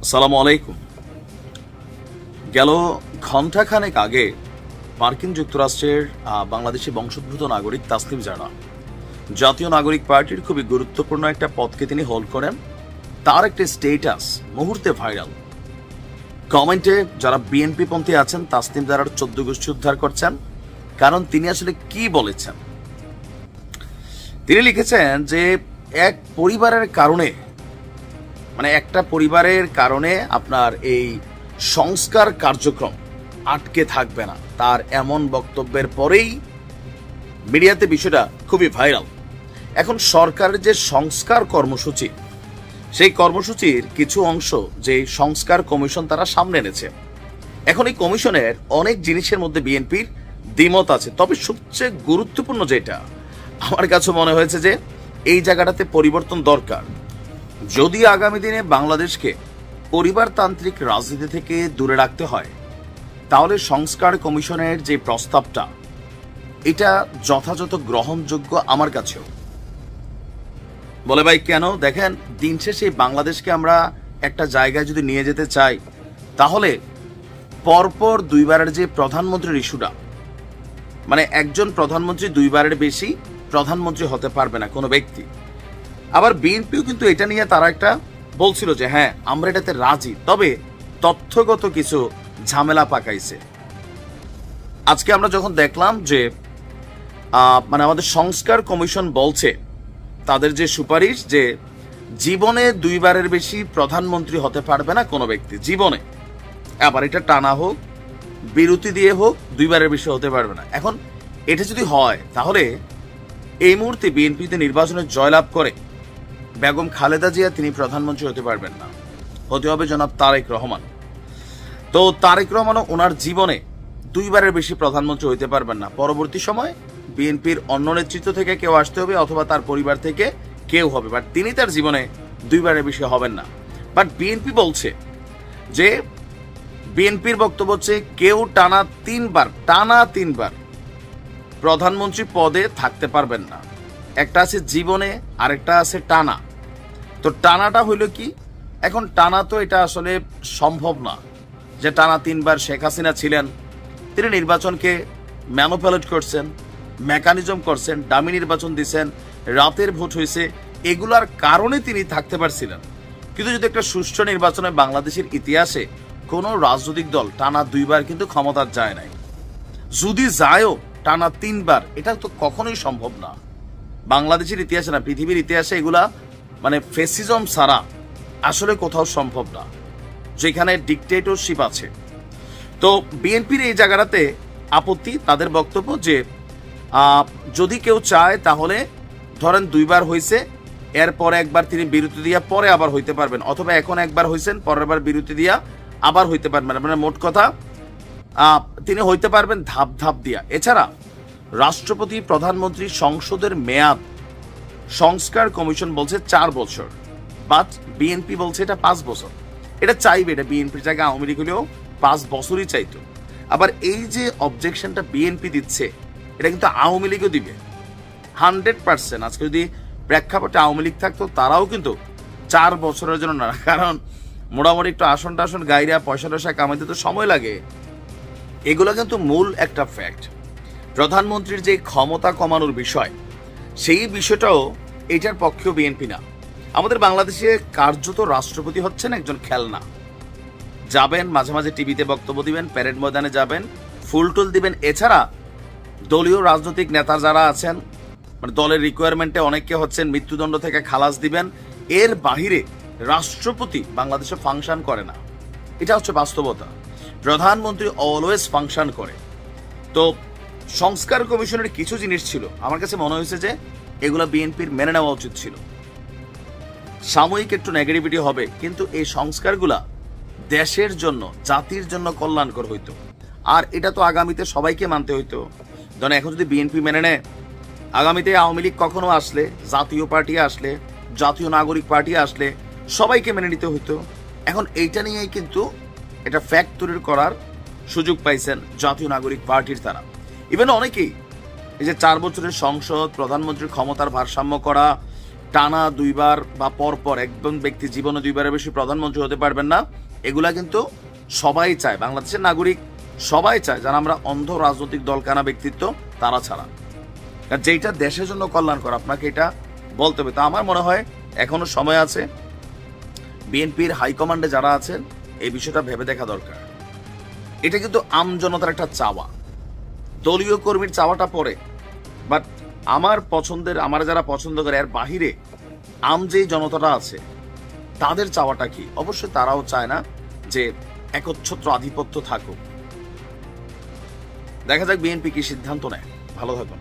আসসালামু আলাইকুম। গেল ঘণ্টাখানেক আগে মার্কিন যুক্তরাষ্ট্রের বাংলাদেশি বংশোদ্ভূত নাগরিক তাসনিম জারা জাতীয় নাগরিক পার্টির খুবই গুরুত্বপূর্ণ একটা পদকে তিনি হোল্ড করেন। তার একটা স্টেটাস মুহূর্তে ভাইরাল। কমেন্টে যারা বিএনপি পন্থী আছেন তাসনিম জারার 14 গোষ্ঠী উদ্ধার করছেন, কারণ তিনি আসলে কি বলেছেন। তিনি লিখেছেন যে এক পরিবারের কারণে, মানে একটা পরিবারের কারণে আপনার এই সংস্কার কার্যক্রম আটকে থাকবে না। তার এমন বক্তব্যের পরেই মিডিয়াতে বিষয়টা খুবই ভাইরাল। এখন সরকারের যে সংস্কার কর্মসূচি, সেই কর্মসূচির কিছু অংশ যে সংস্কার কমিশন তারা সামনে এনেছে, এখন এই কমিশনের অনেক জিনিসের মধ্যে বিএনপির দ্বিমত আছে। তবে সবচেয়ে গুরুত্বপূর্ণ যেটা আমার কাছে মনে হয়েছে যে এই জায়গাটাতে পরিবর্তন দরকার। যদি আগামী দিনে বাংলাদেশকে পরিবারতান্ত্রিক রাজনীতি থেকে দূরে রাখতে হয়, তাহলে সংস্কার কমিশনের যে প্রস্তাবটা, এটা যথাযথ গ্রহণযোগ্য আমার কাছেও। বলে ভাই কেন? দেখেন, দিন শেষে বাংলাদেশকে আমরা একটা জায়গায় যদি নিয়ে যেতে চাই, তাহলে পরপর দুইবারের যে প্রধানমন্ত্রীর ইস্যুটা, মানে একজন প্রধানমন্ত্রী দুইবারের বেশি প্রধানমন্ত্রী হতে পারবে না কোনো ব্যক্তি। আবার বিএনপিও কিন্তু এটা নিয়ে তারা একটা বলছিল যে হ্যাঁ আমরা এটাতে রাজি, তবে তথ্যগত কিছু ঝামেলা পাকাইছে। আজকে আমরা যখন দেখলাম যে মানে আমাদের সংস্কার কমিশন বলছে তাদের যে সুপারিশ, যে জীবনে দুইবারের বেশি প্রধানমন্ত্রী হতে পারবে না কোনো ব্যক্তি জীবনে, আবার এটা টানা হোক বিরতি দিয়ে হোক দুইবারের বেশি হতে পারবে না। এখন এটা যদি হয়, তাহলে এই মুহূর্তে বিএনপিতে নির্বাচনে জয়লাভ করে বেগম খালেদা জিয়া তিনি প্রধানমন্ত্রী হতে পারবেন না, হতে হবে জনাব তারেক রহমান। তো তারেক রহমানও ওনার জীবনে দুইবারের বেশি প্রধানমন্ত্রী হইতে পারবেন না। পরবর্তী সময় বিএনপির অন্য নেতৃত্ব থেকে কেউ আসতে হবে, অথবা তার পরিবার থেকে কেউ হবে, বাট তিনি তার জীবনে দুইবারের বেশি হবেন না। বাট বিএনপি বলছে যে, বিএনপির বক্তব্য হচ্ছে কেউ টানা তিনবার প্রধানমন্ত্রী পদে থাকতে পারবেন না। একটা আছে জীবনে, আরেকটা আছে টানা। তো টানাটা হইল কি? এখন টানা তো এটা আসলে সম্ভব না যে টানা 3 বার শেখ হাসিনা ছিলেন, তিনি নির্বাচনকে ম্যানুপুলেট করছেন, মেকানিজম করছেন, ডামি নির্বাচন দিচ্ছেন, রাতের ভোট হয়েছে, এগুলার কারণে তিনি থাকতে পারছিলেন। কিন্তু যদি একটা সুষ্ঠু নির্বাচনে বাংলাদেশের ইতিহাসে কোনো রাজনৈতিক দল টানা 2 বার কিন্তু ক্ষমতার যায় নাই, যদি যায়ও টানা 3 বার, এটা তো কখনোই সম্ভব না। বাংলাদেশের ইতিহাসে না, পৃথিবীর ইতিহাসে এগুলা মানে ফেসিজম ছাড়া আসলে কোথাও সম্ভব না, যেখানে ডিকটেটরশিপ আছে। তো বিএনপির এই জায়গাটাতে আপত্তি, তাদের বক্তব্য যে যদি কেউ চায় তাহলে ধরেন 2 বার হয়েছে, এরপরে একবার তিনি বিরতি দিয়া পরে আবার হইতে পারবেন, অথবা এখন একবার হয়েছেন পরের বার বিরতি দিয়া আবার হইতে পারবেন। মানে মোট কথা তিনি হইতে পারবেন ধাপ ধাপ দিয়া। এছাড়া রাষ্ট্রপতি, প্রধানমন্ত্রী, সংসদের মেয়াদ সংস্কার কমিশন বলছে 4 বছর, বাট বিএনপি বলছে এটা 5 বছর। এটা চাইবে, এটা বিএনপির জায়গায় আওয়ামী লীগ হলেও 5 বছরই চাইতো। আবার এই যে অবজেকশনটা বিএনপি দিচ্ছে, এটা কিন্তু আওয়ামী লীগও দিবে 100%। আজকে যদি প্রেক্ষাপটে আওয়ামী লীগ থাকতো, তারাও কিন্তু 4 বছরের জন্য না, কারণ মোটামুটি একটু আসন টাসন গাইরা পয়সা টয়সা কামাইতে তো সময় লাগে। এগুলো কিন্তু মূল একটা ফ্যাক্ট। প্রধানমন্ত্রীর যে ক্ষমতা কমানোর বিষয়, সেই বিষয়টাও এটার পক্ষেও বিএনপি না। আমাদের বাংলাদেশে কার্যত রাষ্ট্রপতি হচ্ছেন একজন খেলনা। যাবেন মাঝে মাঝে টিভিতে বক্তব্য দিবেন, প্যারেড ময়দানে যাবেন, ফুলটুল দিবেন। এছাড়া দলীয় রাজনৈতিক নেতা যারা আছেন, মানে দলের রিকোয়ারমেন্টে অনেকে হচ্ছেন মৃত্যুদণ্ড থেকে খালাস দিবেন। এর বাহিরে রাষ্ট্রপতি বাংলাদেশে ফাংশন করে না, এটা হচ্ছে বাস্তবতা। প্রধানমন্ত্রী অলওয়েজ ফাংশন করে। তো সংস্কার কমিশনের কিছু জিনিস ছিল, আমার কাছে মনে হয়েছে যে এগুলো বিএনপির মেনে নেওয়া উচিত ছিল। সাময়িক একটু নেগেটিভিটি হবে, কিন্তু এই সংস্কারগুলা দেশের জন্য, জাতির জন্য কল্যাণকর হইতো। আর এটা তো আগামীতে সবাইকে মানতে হইতো। ধরেন এখন যদি বিএনপি মেনে নেয়, আগামীতে আওয়ামী লীগ কখনো আসলে, জাতীয় পার্টি আসলে, জাতীয় নাগরিক পার্টি আসলে সবাইকে মেনে নিতে হইতো। এখন এইটা নিয়েই কিন্তু এটা ফ্যাক্ট তৈরি করার সুযোগ পাইছেন জাতীয় নাগরিক পার্টির তারা। ইভেন অনেকেই এই যে 4 বছরের সংসদ, প্রধানমন্ত্রীর ক্ষমতার ভারসাম্য করা, টানা দুইবার বা পরপর একজন ব্যক্তি জীবনে দুইবারের বেশি প্রধানমন্ত্রী হতে পারবেন না, এগুলা কিন্তু সবাই চায়, বাংলাদেশের নাগরিক সবাই চায়, যারা আমরা অন্ধ রাজনৈতিক দলকানা ব্যক্তিত্ব তারা ছাড়া। যেটা দেশের জন্য কল্যাণকর আপনাকে এটা বলতে হবে। তা আমার মনে হয় এখনো সময় আছে, বিএনপির হাইকমান্ডে যারা আছেন এই বিষয়টা ভেবে দেখা দরকার। এটা কিন্তু আমজনতার একটা চাওয়া, দলীয় কর্মীর চাওয়াটা পরে, বাট আমার পছন্দের, আমার যারা পছন্দ করে এর বাহিরে আম যে জনতাটা আছে তাদের চাওয়াটা কি? অবশ্যই তারাও চায় না যে একচ্ছত্র আধিপত্য থাকুক। দেখা যাক বিএনপি কি সিদ্ধান্ত নেয়। ভালো থাকুন।